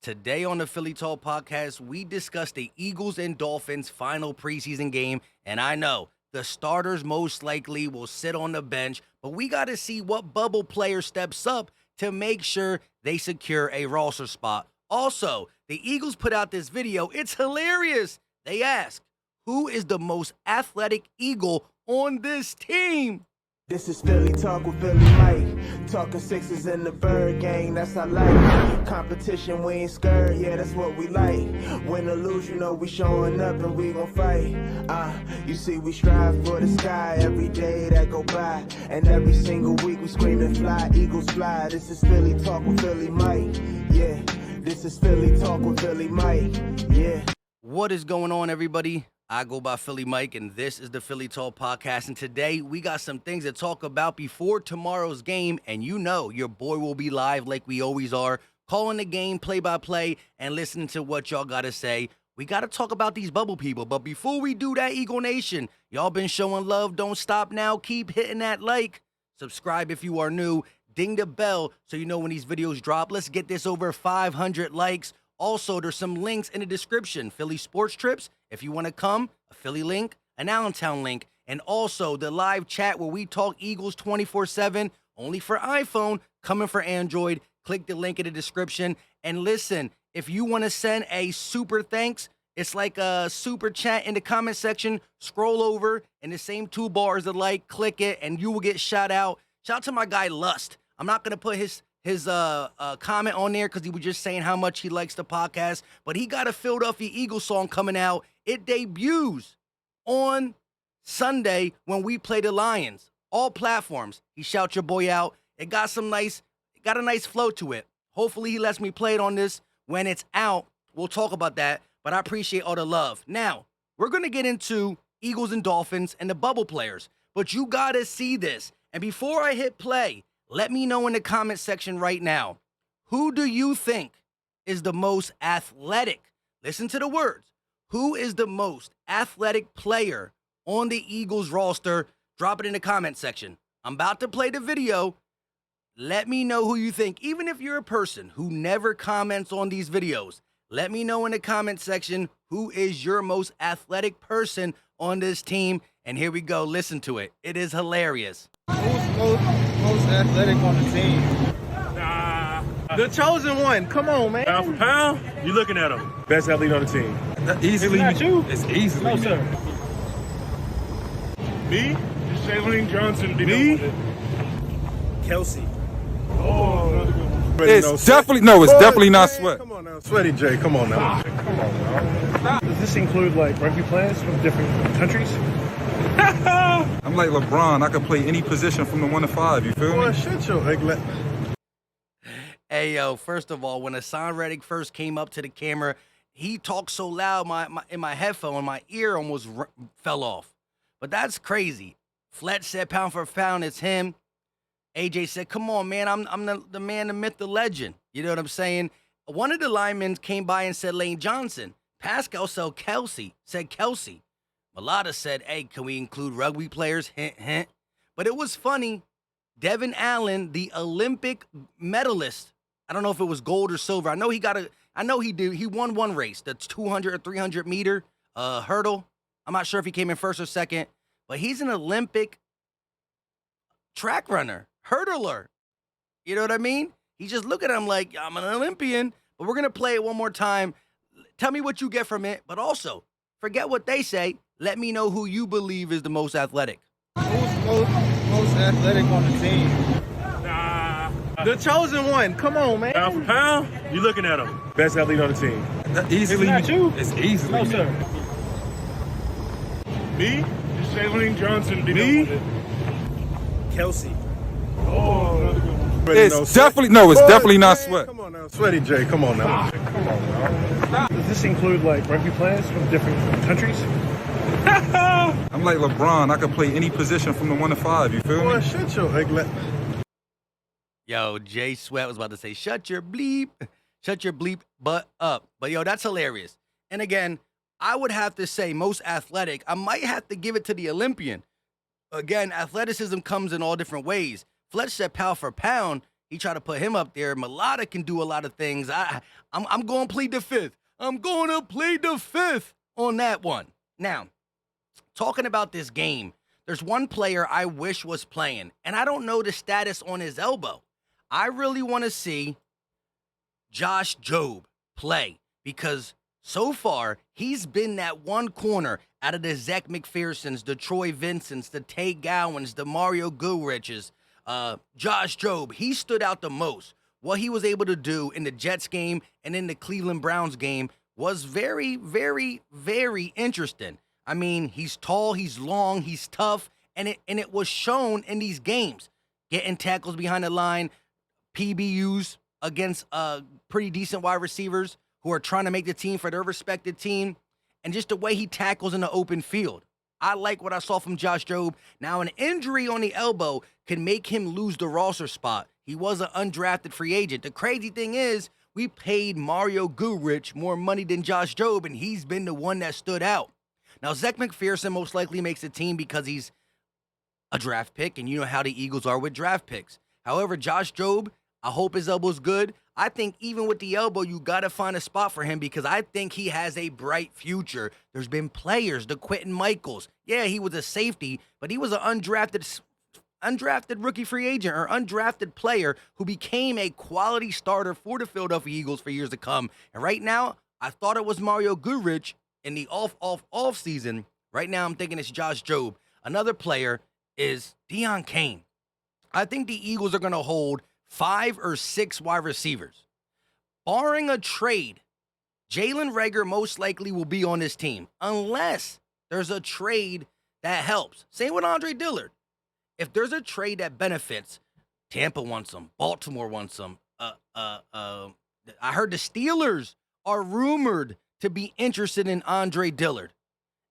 Today on the Philly Talk podcast, we discuss the Eagles and Dolphins final preseason game, and I know the starters most likely will sit on the bench, but we got to see what bubble player steps up to make sure they secure a roster spot. Also, the Eagles put out this video. It's hilarious. They ask, who is the most athletic Eagle on this team? This is Philly Talk with Philly Mike. Talking sixes in the bird gang, that's I like. Competition, we ain't scared, yeah, that's what we like. Win or lose, you know we showing up and we gon' fight. You see we strive for the sky every day that go by. And every single week we screaming fly, Eagles fly. This is Philly Talk with Philly Mike, yeah. This is Philly Talk with Philly Mike, yeah. What is going on, everybody? I go by Philly Mike, and this is the Philly Talk podcast. And today, we got some things to talk about before tomorrow's game. And you know, your boy will be live like we always are, calling the game play-by-play and listening to what y'all got to say. We got to talk about these bubble people. But before we do that, Eagle Nation, y'all been showing love. Don't stop now. Keep hitting that like. Subscribe if you are new. Ding the bell so you know when these videos drop. Let's get this over 500 likes. Also, there's some links in the description. Philly sports trips, if you want to come, a Philly link, an Allentown link, and also the live chat where we talk Eagles 24/7, only for iPhone, coming for Android. Click the link in the description. And listen, if you want to send a super thanks, it's like a super chat in the comment section. Scroll over, and the same two bars of like, click it, and you will get shout out. Shout out to my guy Lust. I'm not going to put his comment on there because he was just saying how much he likes the podcast, but he got a Philadelphia Eagles song coming out. It debuts on Sunday when we play the Lions. All platforms. He shout your boy out. It got a nice flow to it. Hopefully he lets me play it on this when it's out. We'll talk about that, but I appreciate all the love. Now, we're going to get into Eagles and Dolphins and the bubble players, but you got to see this. And before I hit play, let me know in the comment section right now, who do you think is the most athletic? Listen to the words. Who is the most athletic player on the Eagles roster? Drop it in the comment section. I'm about to play the video. Let me know who you think. Even if you're a person who never comments on these videos, let me know in the comment section who is your most athletic person on this team. And here we go. Listen to it. It is hilarious. Who's most athletic on the team? The chosen one. Come on, man. Pound for pound, you're looking at him. Best athlete on the team. Easily. It's not you. It's easily. No, sir. Me? Just Jalen Johnson. Me? Kelsey. Oh, another good one. It's definitely not Sweat. Come on now, Sweaty J. Come on now. Come on now. Does this include like rugby players from different countries? I'm like LeBron. I could play any position from the 1 to 5. You feel Boy, me? shut your egg. Hey, yo, first of all, when Hassan Reddick first came up to the camera, he talked so loud in my headphone, my ear almost fell off. But that's crazy. Fletch said pound for pound, it's him. AJ said, come on, man, I'm the man, the myth, the legend. You know what I'm saying? One of the linemen came by and said Lane Johnson. Pascal said Kelsey. Malata said, hey, can we include rugby players? Hint, hint. But it was funny. Devin Allen, the Olympic medalist, I don't know if it was gold or silver. I know he won one race, the 200 or 300 meter hurdle. I'm not sure if he came in first or second, but he's an Olympic track runner, hurdler. You know what I mean? He just look at him like, I'm an Olympian. But we're going to play it one more time. Tell me what you get from it, but also forget what they say. Let me know who you believe is the most athletic. Who's most athletic on the team? The chosen one. Come on, man. Pound for pound, you're looking at him. Best athlete on the team. Easily. It's not you. It's easily. No, sir. Me? Just Jalen Johnson. Me? Kelsey. Oh, another good one. It's definitely not Sweat. Come on now, Sweaty J. Come on now. Come on now. Does this include like rugby players from different countries? I'm like LeBron. I could play any position from the 1 to 5. You feel Boy, me? shut your egg. Yo, Jay Sweat was about to say, shut your bleep butt up. But yo, that's hilarious. And again, I would have to say most athletic. I might have to give it to the Olympian. Again, athleticism comes in all different ways. Fletch said pound for pound. He tried to put him up there. Mulata can do a lot of things. I'm going to plead the fifth. I'm going to plead the fifth on that one. Now, talking about this game, there's one player I wish was playing, and I don't know the status on his elbow. I really want to see Josh Jobe play because so far he's been that one corner out of the Zach McPhersons, the Troy Vincents, the Tate Gowans, the Mario Goodriches, Josh Jobe. He stood out the most. What he was able to do in the Jets game and in the Cleveland Browns game was very, very, very interesting. I mean, he's tall, he's long, he's tough, and it was shown in these games. Getting tackles behind the line, PBUs against pretty decent wide receivers who are trying to make the team for their respected team, and just the way he tackles in the open field. I like what I saw from Josh Jobe. Now, an injury on the elbow can make him lose the roster spot. He was an undrafted free agent. The crazy thing is, we paid Mario Goodrich more money than Josh Jobe, and he's been the one that stood out. Now, Zach McPherson most likely makes the team because he's a draft pick, and you know how the Eagles are with draft picks. However, Josh Jobe, I hope his elbow's good. I think even with the elbow, you got to find a spot for him because I think he has a bright future. There's been players, the Quentin Michaels. Yeah, he was a safety, but he was an undrafted rookie free agent or undrafted player who became a quality starter for the Philadelphia Eagles for years to come. And right now, I thought it was Mario Goodrich in the off season. Right now, I'm thinking it's Josh Jobe. Another player is Dion Kane. I think the Eagles are going to hold 5 or 6 wide receivers. Barring a trade, Jalen Reagor most likely will be on this team unless there's a trade that helps. Same with Andre Dillard. If there's a trade that benefits, Tampa wants him, Baltimore wants him. I heard the Steelers are rumored to be interested in Andre Dillard.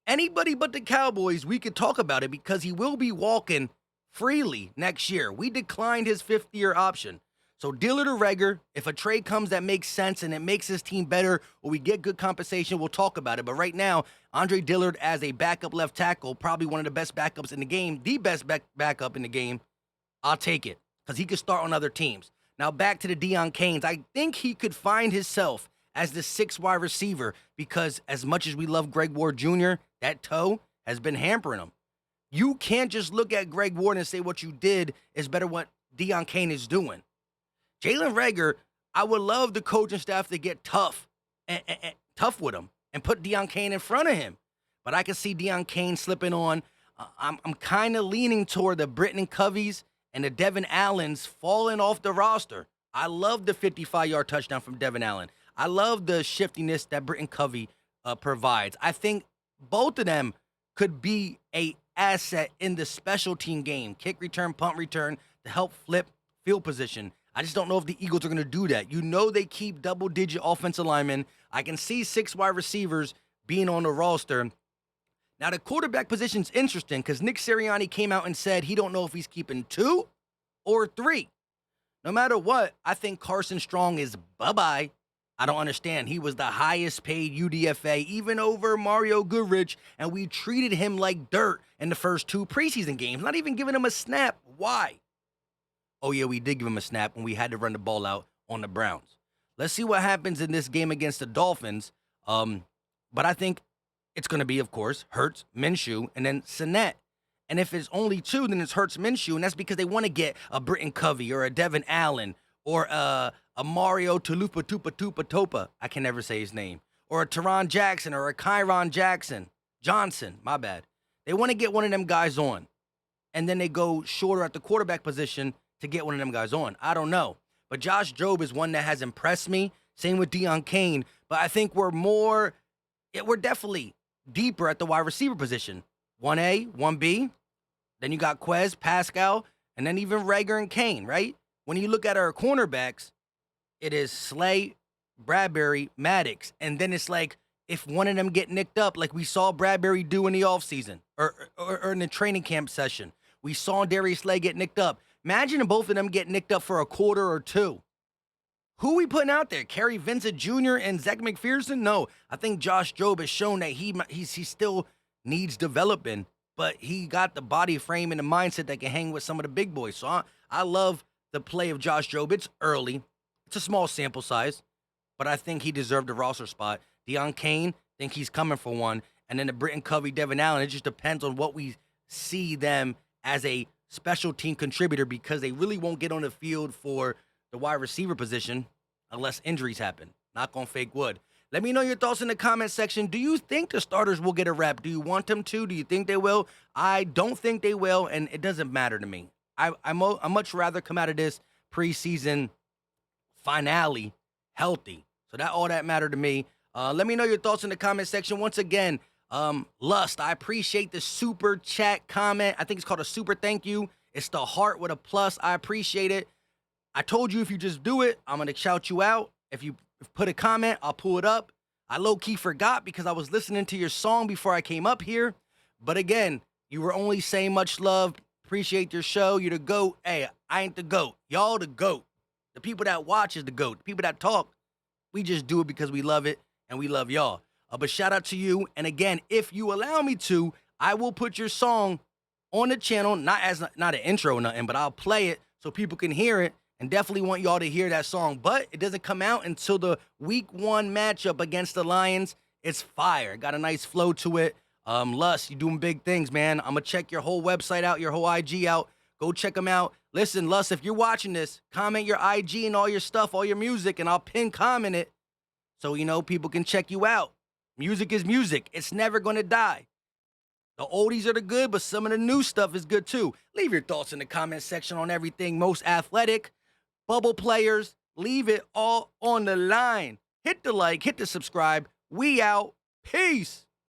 Anybody but the Cowboys, we could talk about it because he will be walking freely next year. We declined his 5th-year option. So Dillard or Reagor, if a trade comes that makes sense and it makes his team better or we get good compensation, we'll talk about it. But right now, Andre Dillard as a backup left tackle, probably one of the best backups in the game, the best backup in the game, I'll take it because he could start on other teams. Now back to the Deion Cains. I think he could find himself as the 6th wide receiver because as much as we love Greg Ward Jr., that toe has been hampering him. You can't just look at Greg Ward and say what you did is better what Deion Cain is doing. Jalen Reagor, I would love the coaching staff to get tough and tough with him and put Deion Cain in front of him. But I can see Deion Cain slipping on. I'm kind of leaning toward the Britton Coveys and the Devin Allens falling off the roster. I love the 55-yard touchdown from Devin Allen. I love the shiftiness that Britton Covey provides. I think both of them could be a asset in the special team game, kick return, punt return, to help flip field position. I just don't know if the Eagles are going to do that. You know they keep double-digit offensive linemen. I can see 6 wide receivers being on the roster. Now, the quarterback position's interesting because Nick Sirianni came out and said he don't know if he's keeping 2 or 3. No matter what, I think Carson Strong is bye-bye. I don't understand. He was the highest paid UDFA, even over Mario Goodrich, and we treated him like dirt in the first 2 preseason games, not even giving him a snap. Why? Oh, yeah, we did give him a snap when we had to run the ball out on the Browns. Let's see what happens in this game against the Dolphins. But I think it's going to be, of course, Hurts, Minshew, and then Sinnett. And if it's only 2, then it's Hurts, Minshew, and that's because they want to get a Britton Covey or a Devin Allen or a Mario Topa. I can never say his name. Or a Teron Jackson or a Kyron Johnson, my bad. They want to get one of them guys on. And then they go shorter at the quarterback position to get one of them guys on. I don't know. But Josh Jobe is one that has impressed me. Same with Deion Cain. But I think we're definitely deeper at the wide receiver position. 1A, 1B. Then you got Quez, Pascal, and then even Reagor and Kane, right? When you look at our cornerbacks, it is Slay, Bradbury, Maddox. And then it's like if one of them get nicked up like we saw Bradbury do in the offseason or in the training camp session. We saw Darius Slay get nicked up. Imagine if both of them get nicked up for a quarter or 2. Who we putting out there? Kerry Vincent Jr. and Zach McPherson? No, I think Josh Jobe has shown that he still needs developing, but he got the body frame and the mindset that can hang with some of the big boys. So I love the play of Josh Jobe. It's early. It's a small sample size, but I think he deserved a roster spot. Deion Cain, think he's coming for one. And then the Britton Covey, Devin Allen, it just depends on what we see them as a special team contributor, because they really won't get on the field for the wide receiver position unless injuries happen. Knock on fake wood. Let me know your thoughts in the comment section. Do you think the starters will get a rep? Do you want them to? Do you think they will? I don't think they will, and it doesn't matter to me. I much rather come out of this preseason finale healthy. So that all that mattered to me. Let me know your thoughts in the comment section. Once again, Lust, I appreciate the super chat comment. I think it's called a super thank you. It's the heart with a plus. I appreciate it. I told you if you just do it, I'm going to shout you out. If you put a comment, I'll pull it up. I low-key forgot because I was listening to your song before I came up here. But again, you were only saying much love. Appreciate your show. You're the GOAT. Hey, I ain't the GOAT. Y'all the GOAT. The people that watch is the GOAT. The people that talk, we just do it because we love it and we love y'all. But shout out to you. And again, if you allow me to, I will put your song on the channel, not an intro or nothing, but I'll play it so people can hear it. And definitely want y'all to hear that song. But it doesn't come out until the week 1 matchup against the Lions. It's fire. Got a nice flow to it. Lust, you doing big things, man. I'm going to check your whole website out, your whole IG out. Go check them out. Listen, Lust, if you're watching this, comment your IG and all your stuff, all your music, and I'll pin comment it so, people can check you out. Music is music. It's never going to die. The oldies are the good, but some of the new stuff is good too. Leave your thoughts in the comment section on everything most athletic. Bubble players, leave it all on the line. Hit the like, hit the subscribe. We out. Peace.